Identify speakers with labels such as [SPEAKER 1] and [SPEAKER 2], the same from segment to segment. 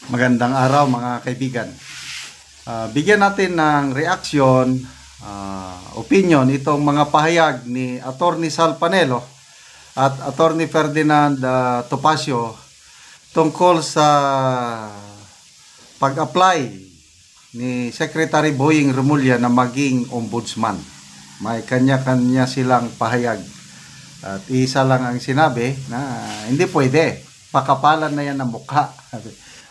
[SPEAKER 1] Magandang araw mga kaibigan. Bigyan natin ng reaksyon, opinion itong mga pahayag ni Attorney Sal Panelo at Attorney Ferdinand Topacio tungkol sa pag-apply ni Secretary Boying Remulla na maging ombudsman. May kanya-kanya silang pahayag. At isa lang ang sinabi na hindi pwede. Pakapalan na yan ng mukha.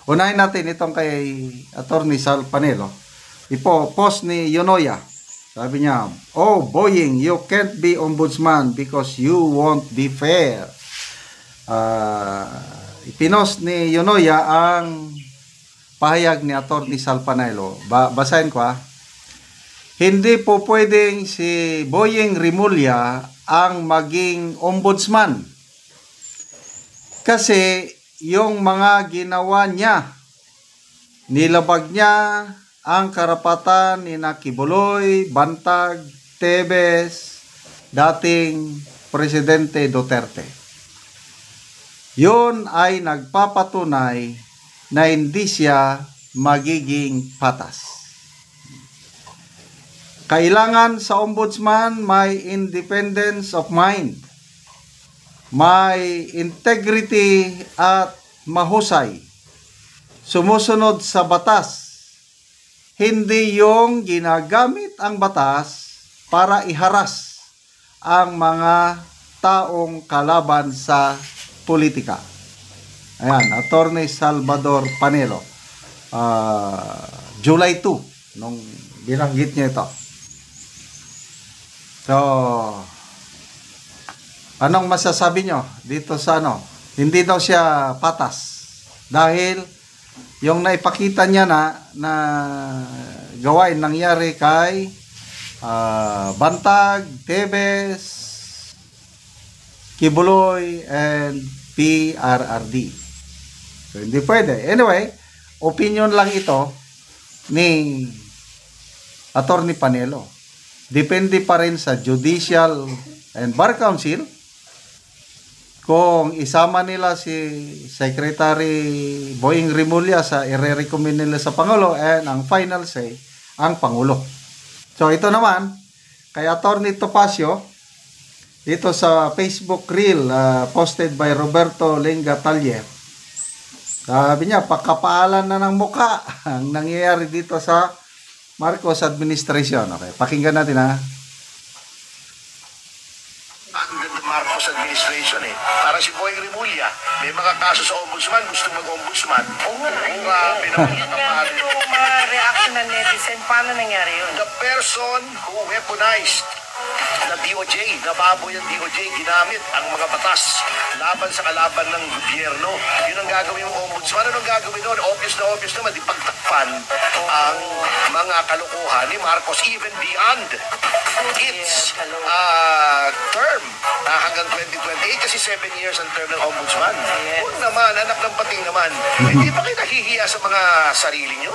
[SPEAKER 1] Unahin natin itong kay Attorney Sal Panelo. Post ni Yonoya. Sabi niya, "Oh, Boying, you can't be ombudsman because you won't be fair." Ipinost ni Yonoya ang pahayag ni Attorney Sal Panelo. Basahin ko ha. Hindi po pwedeng si Boying Remulla ang maging ombudsman. Kasi yung mga ginawa niya, nilabag niya ang karapatan ni Kibuloy, Bantag, Tebes, dating Presidente Duterte. Yun ay nagpapatunay na hindi siya magiging patas. Kailangan sa ombudsman may independence of mind, may integrity at mahusay, sumusunod sa batas, hindi yung ginagamit ang batas para iharas ang mga taong kalaban sa politika. Ayan, Attorney Salvador Panelo, July 2 nung binanggit niya ito. So, anong masasabi nyo dito sa hindi daw siya patas dahil yung naipakita niya na gawain nangyari kay Bantag, Tebes, Kibuloy, and PRRD. So, hindi pwede. Anyway, opinion lang ito ni Attorney Panelo. Depende pa rin sa Judicial and Bar Council kung isama nila si Secretary Boying Remulla sa i-recommend nila sa Pangulo, and ang final say ang Pangulo. So ito naman kay Attorney Topacio dito sa Facebook reel posted by Roberto Lenga Talyer. Sabi niya, pagkapaalan na ng mukha ang nangyayari dito sa Marcos administration. Okay, pakinggan natin ha.
[SPEAKER 2] Marcos administration Para si Boying Remulla, may mga kaso sa ombudsman, gusto mag-ombudsman. Grabe naman
[SPEAKER 3] yung mga reaction ng netizen, paano nangyari yun?
[SPEAKER 2] The person who weaponized na DOJ, nababoy ang DOJ, ginamit ang mga batas laban sa kalaban ng gobyerno. Yun ang gagawin ng ombudsman. Anong gagawin doon? Obvious naman, ipagtakpan ang mga kalokohan ni Marcos even beyond its term hanggang 2028 kasi 7 years ang term ng ombudsman. Huwag naman, anak ng pating naman. Hindi ba kayo nahihiya sa mga sarili nyo?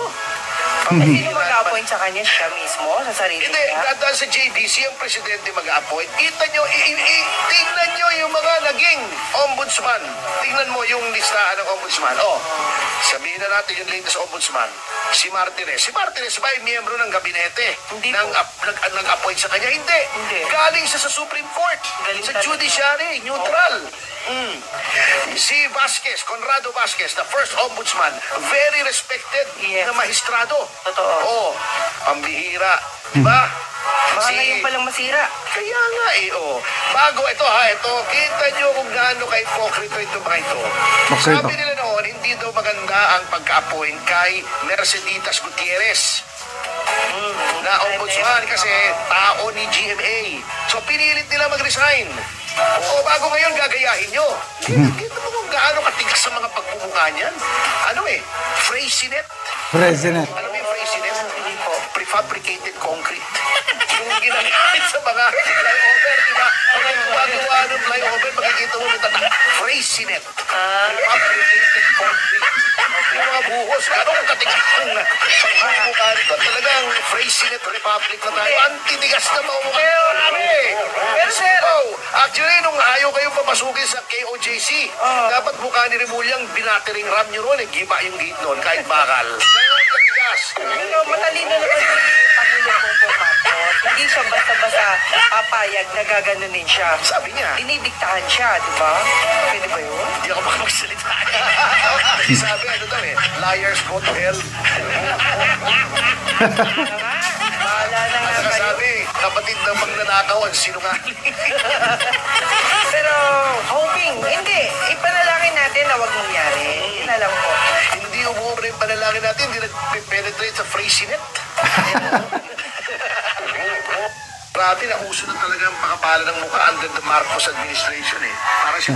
[SPEAKER 3] Hindi mag-appoint sa kanya siya mismo, sa sarili
[SPEAKER 2] Hindi,
[SPEAKER 3] niya?
[SPEAKER 2] dahil sa JDC ang presidente mag-appoint. Kita nyo, tingnan nyo yung mga naging ombudsman. Tingnan mo yung listahan ng ombudsman. Sabihin na natin yung latest ombudsman, si Martires. Si Martires ba ay miyembro ng gabinete?
[SPEAKER 3] Hindi
[SPEAKER 2] nag-appoint sa kanya? Hindi. Galing siya sa Supreme Court, sa judiciary, neutral. Si Vasquez, Conrado Vasquez, the first ombudsman, very respected na magistrado.
[SPEAKER 3] Totoo.
[SPEAKER 2] Pambihira. Diba?
[SPEAKER 3] Baka ngayon palang masira.
[SPEAKER 2] Kaya nga bago ito, kita nyo kung gaano ka-hypocrite ito mga ito. Sabi nila noon, hindi daw maganda ang pagka-appoint kay Merceditas Gutierrez na ombudsman kasi tao ni GMA. So pinilit nila mag-resign. Bago ngayon gagayahin nyo. Kita mo kung gaano katigas sa mga pagmumukha niyan. Freysinet.
[SPEAKER 1] President.
[SPEAKER 2] Alam mo yung Freysinet? Prefabricated concrete. Yung ginagamit sa mga flyover, diba? Pag gumagawa ng flyover, makikita mo may tatak. Freysinet. Prefabricated concrete. Yung mga buhos. Ganong katigas ng pagmumukha nito. Talagang Freycinet Republic na tayo. Antitigas na maumukha.
[SPEAKER 3] Pero sir,
[SPEAKER 2] Actually, nung ayaw kayong papasukin sa KOJC, dapat mukha ni Remulyang binatering ram nyo ron. Giba yung gate nun, kahit bakal. Ganong katigas.
[SPEAKER 3] pero matalino naman si Pangulong Bongbong Marcos. Hindi siya basta-basta papayag na gaganunin siya.
[SPEAKER 2] Sabi niya,
[SPEAKER 3] Dinidiktahan siya, di ba? Pwede ba yun?
[SPEAKER 2] hindi ako makapagsalita. Sabi, ano daw liars go to hell.
[SPEAKER 3] Bahala na nga
[SPEAKER 2] At saka
[SPEAKER 3] kayo.
[SPEAKER 2] sabi, kapatid ng magnanakaw ang sinungaling.
[SPEAKER 3] Pero hoping, hindi. Ipanalangin natin na wag mangyari. Yun na lang po.
[SPEAKER 2] Hindi umuubra yung panalangin natin, hindi nag-penetrate sa Freycinet. Grabe, nauso na talaga ang pakapalan ng mukha under the Marcos administration eh. Para si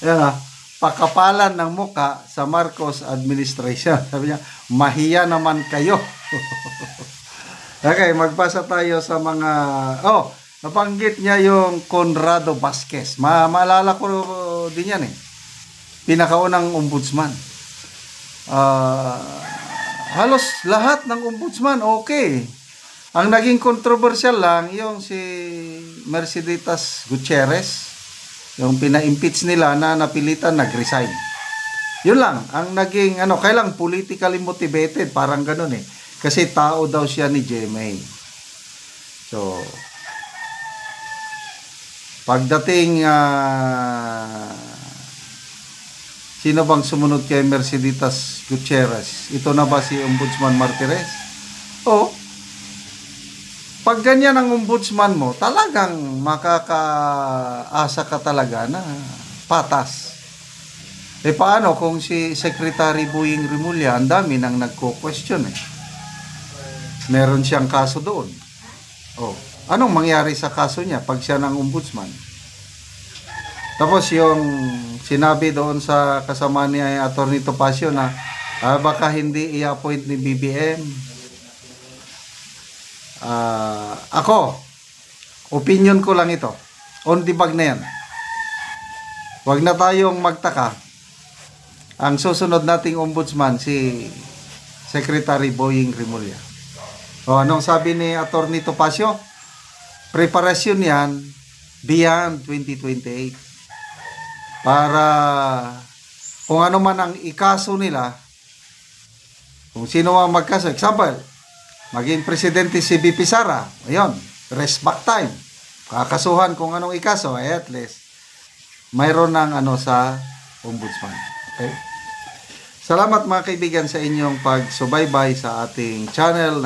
[SPEAKER 1] Yan pakapalan ng muka sa Marcos administration. Sabi niya, mahiya naman kayo. Okay, magbasa tayo sa mga... nabanggit niya yung Conrado Vasquez. Maalala ko din yan eh. Pinakaunang ombudsman. Halos lahat ng ombudsman, okay. Ang naging controversial lang, yung si Mercedes Gutierrez, yung pina-impeach nila na napilitan nag-resign. Yun lang, ang naging, kailang politically motivated, parang ganun eh. Kasi tao daw siya ni GMA. So, pagdating, sino bang sumunod kay Mercedes Gutierrez? Ito na ba si Ombudsman Martires? Pag ganyan ang ombudsman mo, talagang makakaasa ka talaga na patas. Paano kung si Secretary Boying Rimulya, ang dami nang nagko-question eh. Meron siyang kaso doon. Anong mangyari sa kaso niya pag siya ng ombudsman? Tapos yung sinabi doon sa kasama ni Atty. Topacio na baka hindi i-appoint ni BBM. Ako, opinion ko lang ito. On the bag na yan. Huwag na tayong magtaka. Ang susunod nating ombudsman, si Secretary Boying Rimulya. Anong sabi ni Atty. Topacio? Preparasyon yan beyond 2028. Para kung ano man ang ikaso nila, kung sino ang magkaso. Example, maging presidente si BP Sara, ayun, rest back time. Kakasuhan kung anong ikaso, at least mayroon ng sa ombudsman. Okay? Salamat mga kaibigan sa inyong pagsubaybay sa ating channel.